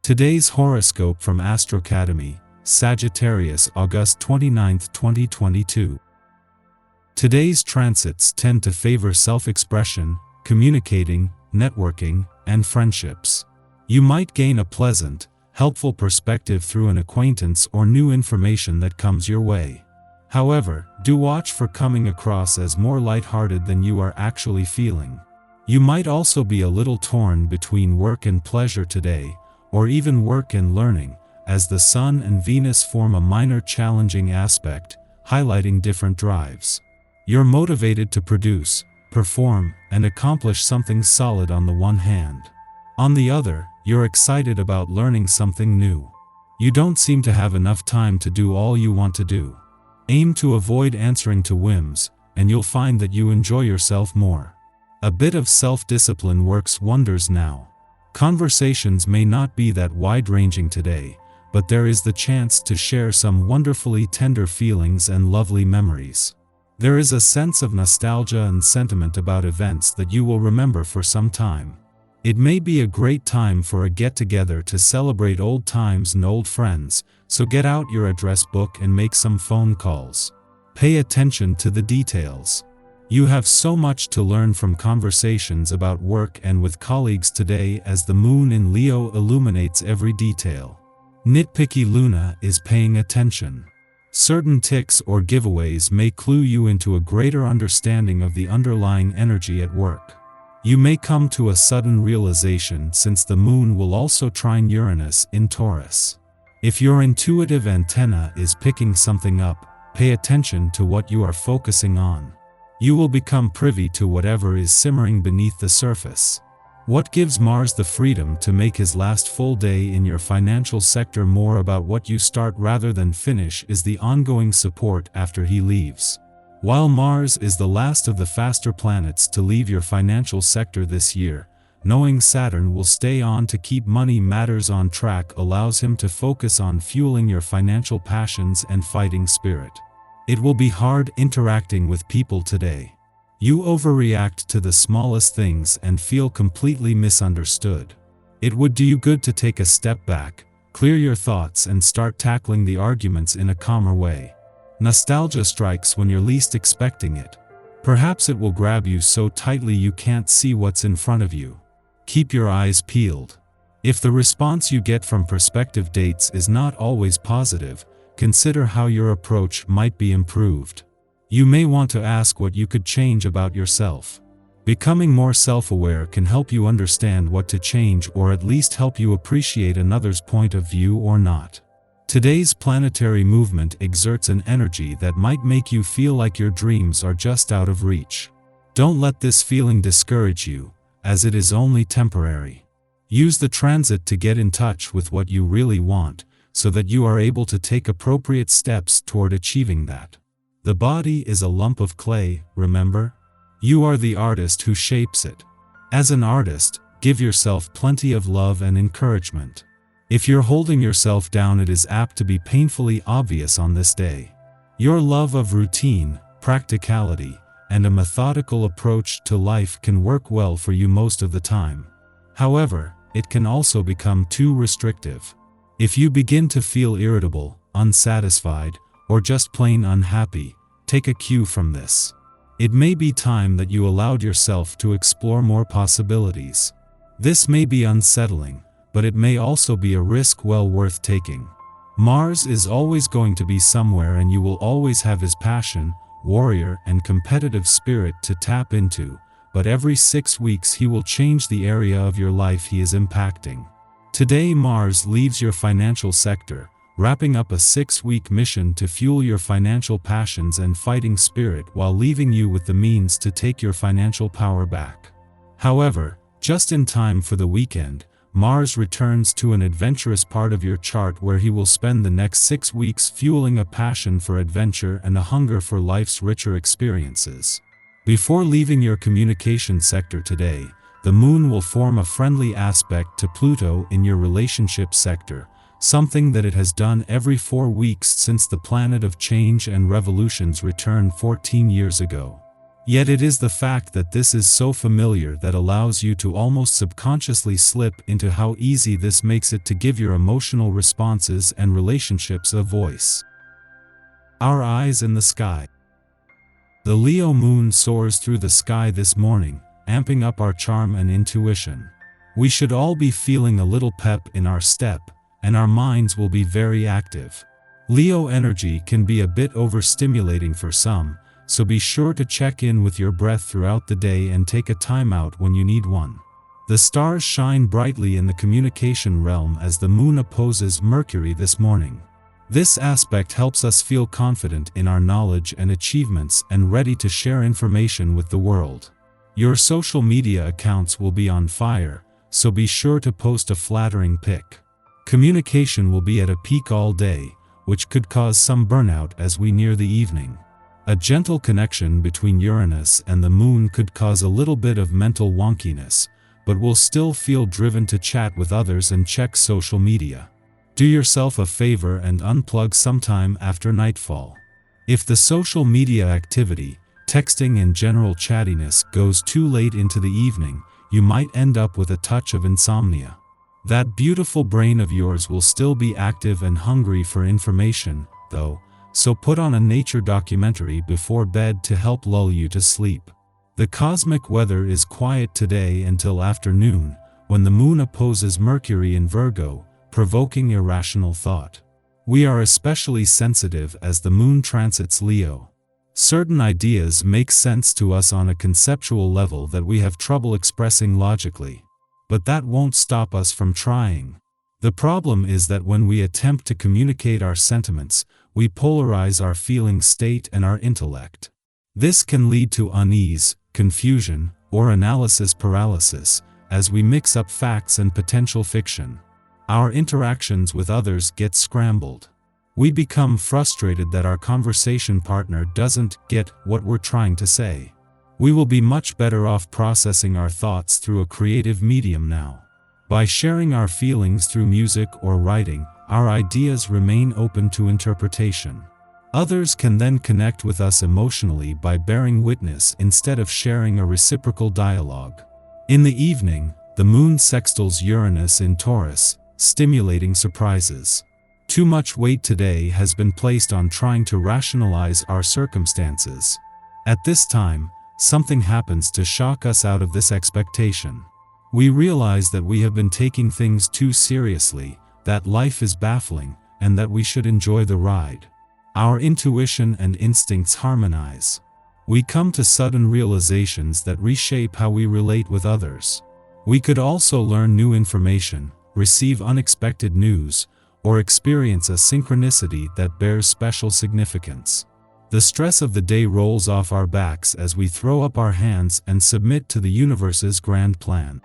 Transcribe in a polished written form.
Today's horoscope from Astrocademy, Sagittarius August 29, 2022. Today's transits tend to favor self-expression, communicating, networking, and friendships. You might gain a pleasant, helpful perspective through an acquaintance or new information that comes your way. However, do watch for coming across as more lighthearted than you are actually feeling. You might also be a little torn between work and pleasure today, or even work and learning, as the Sun and Venus form a minor challenging aspect, highlighting different drives. You're motivated to produce, perform, and accomplish something solid on the one hand. On the other, you're excited about learning something new. You don't seem to have enough time to do all you want to do. Aim to avoid answering to whims, and you'll find that you enjoy yourself more. A bit of self-discipline works wonders now. Conversations may not be that wide-ranging today, but there is the chance to share some wonderfully tender feelings and lovely memories. There is a sense of nostalgia and sentiment about events that you will remember for some time. It may be a great time for a get-together to celebrate old times and old friends, so get out your address book and make some phone calls. Pay attention to the details. You have so much to learn from conversations about work and with colleagues today as the moon in Leo illuminates every detail. Nitpicky Luna is paying attention. Certain tics or giveaways may clue you into a greater understanding of the underlying energy at work. You may come to a sudden realization since the moon will also trine Uranus in Taurus. If your intuitive antenna is picking something up, pay attention to what you are focusing on. You will become privy to whatever is simmering beneath the surface. What gives Mars the freedom to make his last full day in your financial sector more about what you start rather than finish is the ongoing support after he leaves. While Mars is the last of the faster planets to leave your financial sector this year, knowing Saturn will stay on to keep money matters on track allows him to focus on fueling your financial passions and fighting spirit. It will be hard interacting with people today. You overreact to the smallest things and feel completely misunderstood. It would do you good to take a step back, clear your thoughts and start tackling the arguments in a calmer way. Nostalgia strikes when you're least expecting it. Perhaps it will grab you so tightly you can't see what's in front of you. Keep your eyes peeled. If the response you get from prospective dates is not always positive, consider how your approach might be improved. You may want to ask what you could change about yourself. Becoming more self-aware can help you understand what to change or at least help you appreciate another's point of view or not. Today's planetary movement exerts an energy that might make you feel like your dreams are just out of reach. Don't let this feeling discourage you, as it is only temporary. Use the transit to get in touch with what you really want, so that you are able to take appropriate steps toward achieving that. The body is a lump of clay, remember? You are the artist who shapes it. As an artist, give yourself plenty of love and encouragement. If you're holding yourself down, it is apt to be painfully obvious on this day. Your love of routine, practicality, and a methodical approach to life can work well for you most of the time. However, it can also become too restrictive. If you begin to feel irritable, unsatisfied, or just plain unhappy, take a cue from this. It may be time that you allowed yourself to explore more possibilities. This may be unsettling, but it may also be a risk well worth taking. Mars is always going to be somewhere and you will always have his passion, warrior, and competitive spirit to tap into, but every 6 weeks he will change the area of your life he is impacting. Today Mars leaves your financial sector, wrapping up a 6-week mission to fuel your financial passions and fighting spirit while leaving you with the means to take your financial power back. However, just in time for the weekend, Mars returns to an adventurous part of your chart where he will spend the next 6 weeks fueling a passion for adventure and a hunger for life's richer experiences. Before leaving your communication sector today, the moon will form a friendly aspect to Pluto in your relationship sector, something that it has done every 4 weeks since the planet of change and revolutions returned 14 years ago. Yet it is the fact that this is so familiar that allows you to almost subconsciously slip into how easy this makes it to give your emotional responses and relationships a voice. Our eyes in the sky. The Leo moon soars through the sky this morning, amping up our charm and intuition. We should all be feeling a little pep in our step, and our minds will be very active. Leo energy can be a bit overstimulating for some, so be sure to check in with your breath throughout the day and take a time out when you need one. The stars shine brightly in the communication realm as the moon opposes Mercury this morning. This aspect helps us feel confident in our knowledge and achievements and ready to share information with the world. Your social media accounts will be on fire, so be sure to post a flattering pic. Communication will be at a peak all day, which could cause some burnout as we near the evening. A gentle connection between Uranus and the moon could cause a little bit of mental wonkiness, but we'll still feel driven to chat with others and check social media. Do yourself a favor and unplug sometime after nightfall. If the social media activity, texting and general chattiness goes too late into the evening, you might end up with a touch of insomnia. That beautiful brain of yours will still be active and hungry for information, though, so put on a nature documentary before bed to help lull you to sleep. The cosmic weather is quiet today until afternoon, when the moon opposes Mercury in Virgo, provoking irrational thought. We are especially sensitive as the moon transits Leo. Certain ideas make sense to us on a conceptual level that we have trouble expressing logically. But that won't stop us from trying. The problem is that when we attempt to communicate our sentiments, we polarize our feeling state and our intellect. This can lead to unease, confusion, or analysis paralysis, as we mix up facts and potential fiction. Our interactions with others get scrambled. We become frustrated that our conversation partner doesn't get what we're trying to say. We will be much better off processing our thoughts through a creative medium now. By sharing our feelings through music or writing, our ideas remain open to interpretation. Others can then connect with us emotionally by bearing witness instead of sharing a reciprocal dialogue. In the evening, the moon sextiles Uranus in Taurus, stimulating surprises. Too much weight today has been placed on trying to rationalize our circumstances. At this time, something happens to shock us out of this expectation. We realize that we have been taking things too seriously, that life is baffling, and that we should enjoy the ride. Our intuition and instincts harmonize. We come to sudden realizations that reshape how we relate with others. We could also learn new information, receive unexpected news, or experience a synchronicity that bears special significance. The stress of the day rolls off our backs as we throw up our hands and submit to the universe's grand plan.